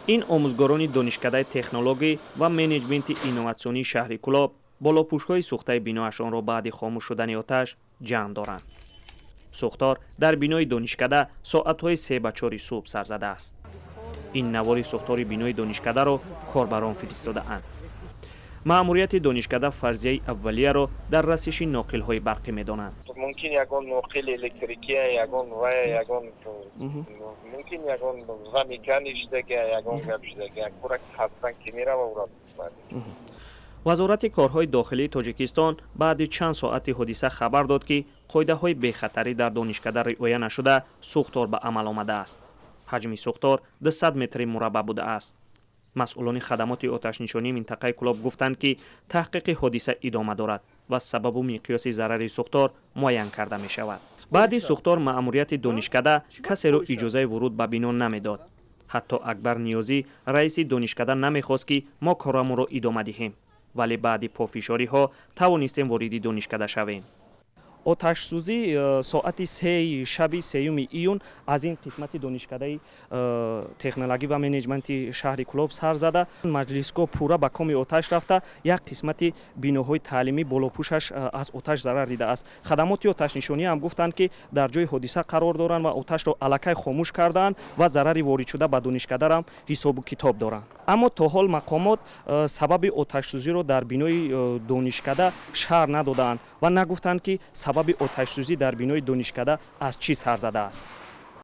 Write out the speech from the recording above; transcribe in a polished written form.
این آموزگاران دانشکده تکنولوژی و منیجمنت اینواسیونی شهر کلاب بالاپوش‌های سوخته بینایشان را بعد خاموش شدن آتش جمع دارند. سوختار در بینای دانشکده ساعت‌های 3 به 4 صبح سر زده است. این نوار سوختار بینای دانشکده را کاربران فرستاده‌اند. مأموریت دانشکده فرضیه اولیه را در رسش ناقل‌های برقی می‌دانند. ممکن یگان ناقل الکتریکی یگان و یگان ممکن یگان و میکانیک شده یگان گپ شده یک پورک حتما که میره و او را وزارت کارهای داخلی تاجیکستان بعد چند ساعت حادثه خبر داد که قاعده‌های بی‌خطری در دانشکده رعایت نشده سوختار به عمل آمده است. حجم سوختار 200 متر مربع بوده است. مسئولان خدمات آتش‌نشانی منطقه کلاب گفتند که تحقیق حادثه ادامه دارد و سبب و مقیاس ضرر سوختار معین کرده می شود. بعد سوختار مأموریت دانشکده کسی را اجازه ورود به بنا نمیداد. حتی اکبر نیازی رئیس دانشکده نمیخواست که ما کارمون را ادامه دهیم، ولی بعد پافشاری ها توانستیم وارد دانشکده شویم. آتش سوزی ساعت 3 شب 3 ایون از این قسمت دانشکده تکنولوژی و منیجمنت شهر کلاب سر زده. مجلسگاه پورا به کام آتش رفته. یک قسمت بیناهای تعلیمی بالاپوشش از آتش ضرر دیده است. خدمات آتش نشانی هم گفتند که در جای حادثه قرار دارند و آتش را الکی خاموش کردند و ضرری وارد شده به دانشکده را حساب و کتاب دارند. اما تا حال مقامات سبب آتش سوزی را در بینای دانشکده شرح ندادند و نگفتند که سبب آتش سوزی در بینای دانشکده از چی سر زده است.